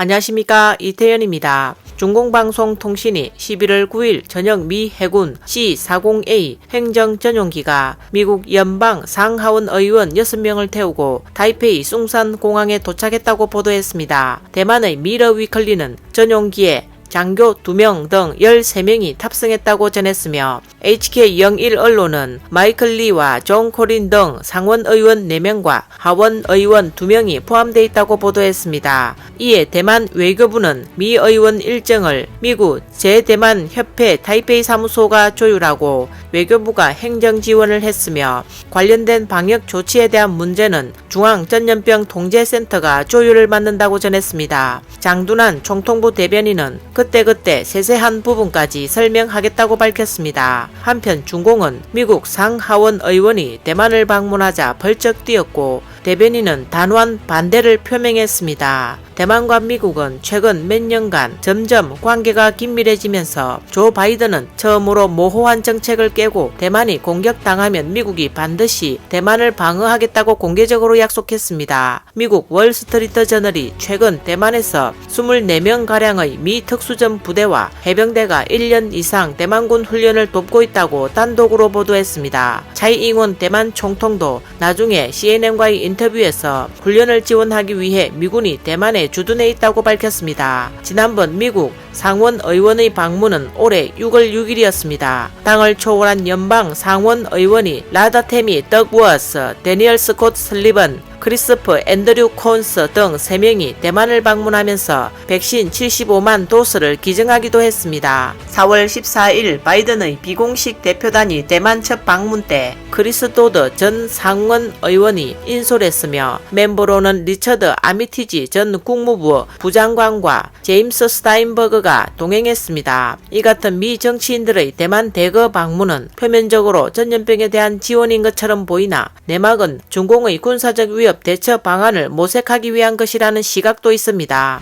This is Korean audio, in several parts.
안녕하십니까, 이태현입니다. 중공방송통신이 11월 9일 저녁 미 해군 C-40A 행정전용기가 미국 연방 상하원 의원 6명을 태우고 타이페이 숭산 공항에 도착했다고 보도했습니다. 대만의 미러 위클리는 전용기에 장교 2명 등 13명이 탑승했다고 전했으며 HK01 언론은 마이클 리와 존 코린 등 상원 의원 4명과 하원 의원 2명이 포함되어 있다고 보도했습니다. 이에 대만 외교부는 미 의원 일정을 미국 제대만 협회 타이페이 사무소가 조율하고 외교부가 행정 지원을 했으며 관련된 방역 조치에 대한 문제는 중앙전염병 통제센터가 조율을 맡는다고 전했습니다. 장둔환 총통부 대변인은 그때그때 세세한 부분까지 설명하겠다고 밝혔습니다. 한편 중공은 미국 상하원 의원이 대만을 방문하자 벌쩍 뛰었고 대변인은 단호한 반대를 표명했습니다. 대만과 미국은 최근 몇 년간 점점 관계가 긴밀해지면서 조 바이든은 처음으로 모호한 정책을 깨고 대만이 공격당하면 미국이 반드시 대만을 방어하겠다고 공개적으로 약속했습니다. 미국 월스트리트 저널이 최근 대만에서 24명가량의 미 특수전 부대와 해병대가 1년 이상 대만군 훈련을 돕고 있다고 단독으로 보도했습니다. 차이잉원 대만 총통도 나중에 CNN과의 인터뷰에서 훈련을 지원하기 위해 미군이 대만에 주둔해 있다고 밝혔습니다. 지난번 미국 상원 의원의 방문은 올해 6월 6일이었습니다. 당을 초월한 연방 상원 의원이 라다 테미 덕워스, 데니얼 스콧 슬리번, 크리스프 앤드류 콘스 등 3명이 대만을 방문하면서 백신 75만 도스를 기증하기도 했습니다. 4월 14일 바이든의 비공식 대표단이 대만 첫 방문 때 크리스 도드 전 상원 의원이 인솔했으며 멤버로는 리처드 아미티지 전 국무부 부장관과 제임스 스타인버그가 동행했습니다. 이 같은 미 정치인들의 대만 대거 방문은 표면적으로 전염병에 대한 지원인 것처럼 보이나 내막은 중공의 군사적 위협 대처 방안을 모색하기 위한 것이라는 시각도 있습니다.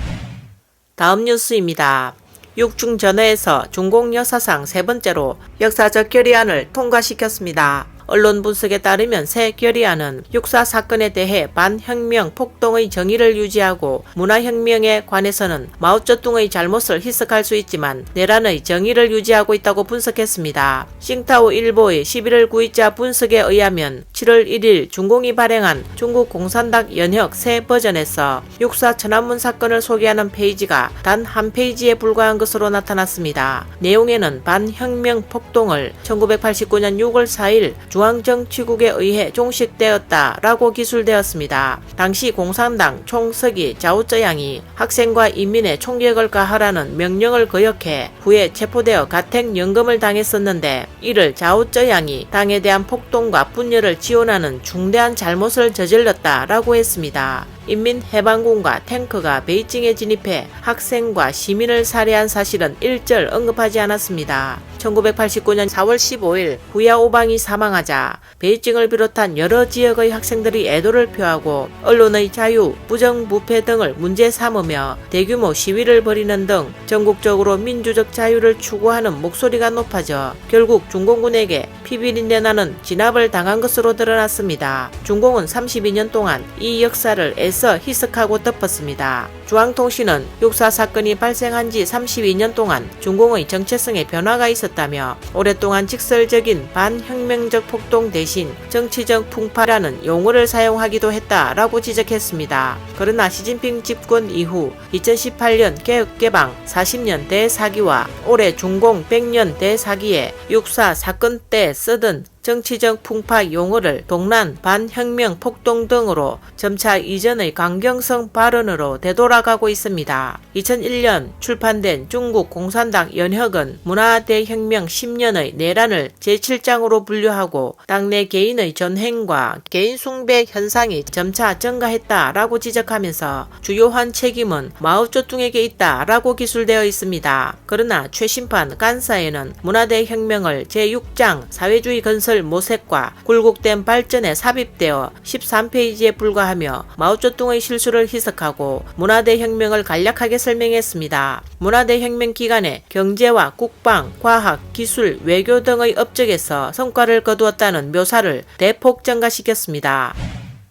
다음 뉴스입니다. 육중전회에서 중공 역사상 3번째로 역사적 결의안을 통과시켰습니다. 언론 분석에 따르면 새 결의안은 육사 사건에 대해 반혁명 폭동의 정의를 유지하고 문화혁명에 관해서는 마오쩌둥의 잘못을 희석할 수 있지만 내란의 정의를 유지하고 있다고 분석했습니다. 싱타오 일보의 11월 9일자 분석에 의하면 7월 1일 중공이 발행한 중국 공산당 연혁 새 버전에서 육사 천안문 사건을 소개하는 페이지가 단 한 페이지에 불과한 것으로 나타났습니다. 내용에는 반혁명 폭동을 1989년 6월 4일 중앙정치국에 의해 종식되었다라고 기술되었습니다. 당시 공산당 총서기 자오쩌양이 학생과 인민의 총격을 가하라는 명령을 거역해 후에 체포되어 가택연금을 당했었는데 이를 자오쩌양이 당에 대한 폭동과 분열을 지원하는 중대한 잘못을 저질렀다라고 했습니다. 인민해방군과 탱크가 베이징에 진입해 학생과 시민을 살해한 사실은 일절 언급하지 않았습니다. 1989년 4월 15일 후야오방이 사망하자 베이징을 비롯한 여러 지역의 학생들이 애도를 표하고 언론의 자유, 부정부패 등을 문제 삼으며 대규모 시위를 벌이는 등 전국적으로 민주적 자유를 추구하는 목소리가 높아져 결국 중공군에게 피비린내 나는 진압을 당한 것으로 드러났습니다. 중공은 32년 동안 이 역사를 애써 희석하고 덮었습니다. 중앙통신은 육사 사건이 발생한 지 32년 동안 중공의 정체성에 변화가 있었다며 오랫동안 직설적인 반혁명적 폭동 대신 정치적 풍파라는 용어를 사용하기도 했다라고 지적했습니다. 그러나 시진핑 집권 이후 2018년 개혁개방 40년 대사기와 올해 중공 100년 대사기에 육사 사건 때 쓰던 정치적 풍파 용어를 동란, 반혁명, 폭동 등으로 점차 이전의 강경성 발언으로 되돌아가고 있습니다. 2001년 출판된 중국 공산당 연혁은 문화대혁명 10년의 내란을 제7장으로 분류하고 당내 개인의 전횡과 개인 숭배 현상이 점차 증가했다라고 지적하면서 주요한 책임은 마오쩌둥에게 있다라고 기술되어 있습니다. 그러나 최신판 간사에는 문화대혁명을 제6장 사회주의 건설 모색과 굴곡된 발전에 삽입되어 13페이지에 불과하며 마오쩌둥의 실수를 희석하고 문화대혁명을 간략하게 설명했습니다. 문화대혁명 기간에 경제와 국방, 과학, 기술, 외교 등의 업적에서 성과를 거두었다는 묘사를 대폭 증가시켰습니다.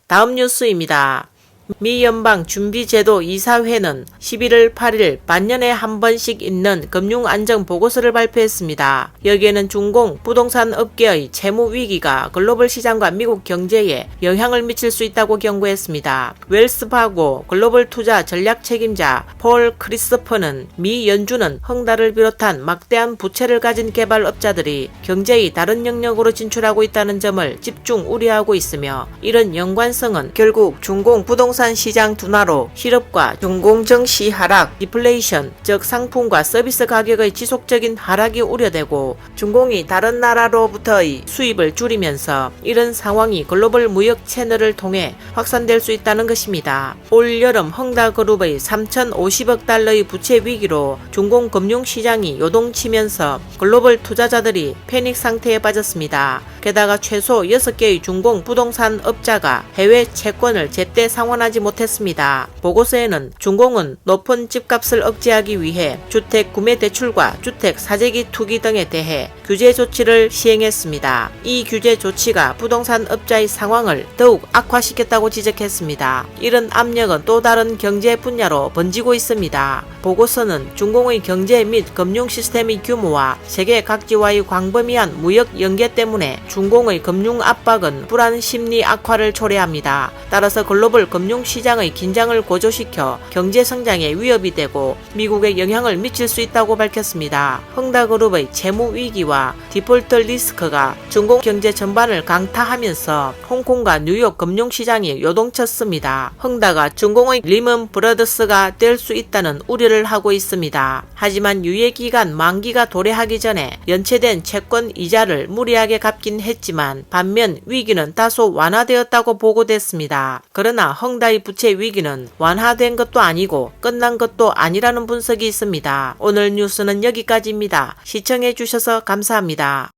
다음 뉴스입니다. 미 연방준비제도 이사회는 11월 8일 반년에 한 번씩 있는 금융안정보고서를 발표했습니다. 여기에는 중공 부동산 업계의 채무 위기가 글로벌 시장과 미국 경제에 영향을 미칠 수 있다고 경고했습니다. 웰스파고 글로벌 투자 전략 책임자 폴 크리스퍼는 미 연준은 헝다를 비롯한 막대한 부채를 가진 개발업자들이 경제의 다른 영역으로 진출하고 있다는 점을 집중 우려하고 있으며, 이런 연관성은 결국 중공 부동산 시장 둔화로 실업과 중공 증시 하락, 디플레이션, 즉 상품과 서비스 가격의 지속적인 하락이 우려되고, 중공이 다른 나라로부터의 수입을 줄이면서 이런 상황이 글로벌 무역 채널을 통해 확산될 수 있다는 것입니다. 올 여름 헝다그룹의 3,050억 달러의 부채 위기로 중공 금융시장이 요동치면서 글로벌 투자자들이 패닉 상태에 빠졌습니다. 게다가 최소 6개의 중공 부동산 업자가 해외 채권을 제때 상환하지 못했습니다. 보고서에는 중공은 높은 집값을 억제하기 위해 주택 구매 대출과 주택 사재기 투기 등에 대해 규제 조치를 시행했습니다. 이 규제 조치가 부동산 업자의 상황을 더욱 악화시켰다고 지적했습니다. 이런 압력은 또 다른 경제 분야로 번지고 있습니다. 보고서는 중공의 경제 및 금융 시스템의 규모와 세계 각지와의 광범위한 무역 연계 때문에 중공의 금융 압박은 불안 심리 악화를 초래합니다. 따라서 글로벌 금융 시장의 긴장을 고조시켜 경제 성장에 위협이 되고 미국에 영향을 미칠 수 있다고 밝혔습니다. 헝다그룹의 채무 위기와 디폴트 리스크가 중공 경제 전반을 강타하면서 홍콩과 뉴욕 금융 시장이 요동쳤습니다. 헝다가 중공의 리먼 브러더스가 될 수 있다는 우려를 하고 있습니다. 하지만 유예 기간 만기가 도래하기 전에 연체된 채권 이자를 무리하게 갚긴 했지만, 반면 위기는 다소 완화되었다고 보고됐습니다. 그러나 헝다의 부채 위기는 완화된 것도 아니고 끝난 것도 아니라는 분석이 있습니다. 오늘 뉴스는 여기까지입니다. 시청해 주셔서 감사합니다.